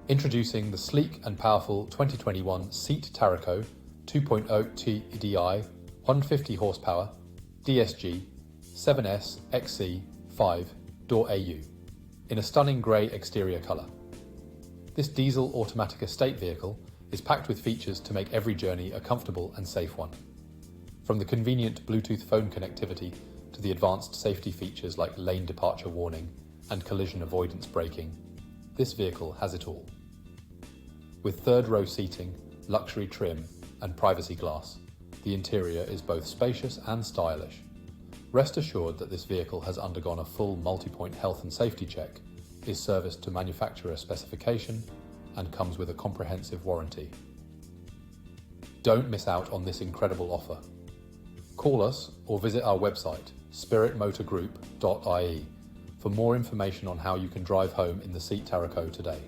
Introducing the sleek and powerful 2021 Seat Tarraco 2.0 TDI 150 horsepower DSG 7S XC5.AU in a stunning grey exterior colour. This diesel automatic estate vehicle is packed with features to make every journey a comfortable and safe one. From the convenient Bluetooth phone connectivity to the advanced safety features like lane departure warning and collision avoidance braking, this vehicle has it all. With third-row seating, luxury trim, and privacy glass, the interior is both spacious and stylish. Rest assured that this vehicle has undergone a full multi-point health and safety check, is serviced to manufacturer specification, and comes with a comprehensive warranty. Don't miss out on this incredible offer. Call us or visit our website, spiritmotorgroup.ie, for more information on how you can drive home in the Seat Tarraco today.